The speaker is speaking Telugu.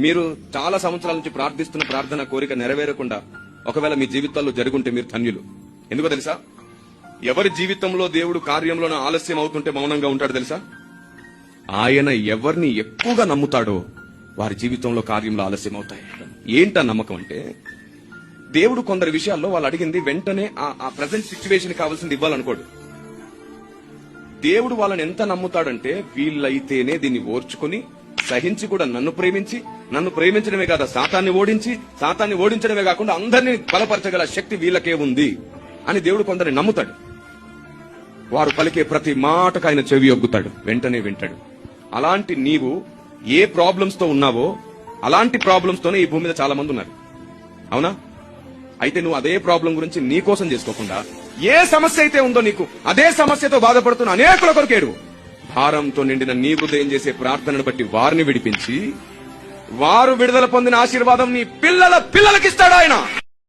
మీరు చాలా సంవత్సరాల నుంచి ప్రార్థిస్తున్న ప్రార్థన కోరిక నెరవేరకుండా ఒకవేళ మీ జీవితాల్లో జరుగుంటే మీరు ధన్యులు. ఎందుకో తెలుసా? ఎవరి జీవితంలో దేవుడు కార్యంలోనే ఆలస్యం అవుతుంటే మౌనంగా ఉంటాడు తెలుసా? ఆయన ఎవరిని ఎక్కువగా నమ్ముతాడో వారి జీవితంలో కార్యంలో ఆలస్యం అవుతాయి. ఏంటా నమ్మకం అంటే, దేవుడు కొందరి విషయాల్లో వాళ్ళు అడిగింది వెంటనే ఆ ప్రజెంట్ సిచ్యువేషన్ కావాల్సింది ఇవ్వాలనుకోడు. దేవుడు వాళ్ళని ఎంత నమ్ముతాడంటే, వీళ్ళైతేనే దీన్ని ఓర్చుకుని సహించి కూడా నన్ను ప్రేమించడమే కాదు, సాతాన్ని ఓడించడమే కాకుండా అందరినీ బలపరచగల శక్తి వీళ్ళకే ఉంది అని దేవుడు కొందరిని నమ్ముతాడు. వారు పలికే ప్రతి మాటకు ఆయన చెవి ఒగ్గుతాడు, వెంటనే వింటాడు. అలాంటి నీవు ఏ ప్రాబ్లమ్స్ తో ఉన్నావో అలాంటి ప్రాబ్లమ్స్ తోనే ఈ భూమి మీద చాలా మంది ఉన్నారు. అవునా? అయితే నువ్వు అదే ప్రాబ్లం గురించి నీ కోసం చేసుకోకుండా, ఏ సమస్య అయితే ఉందో నీకు అదే సమస్యతో బాధపడుతున్న అనేకుల కొరకేడు భారంతో నిండిన నీ హృదయం చేసే ప్రార్థనను బట్టి వారిని విడిపించి వారు విడుదల పొందిన ఆశీర్వాదం నీ పిల్లలకిస్తాడు ఆయన.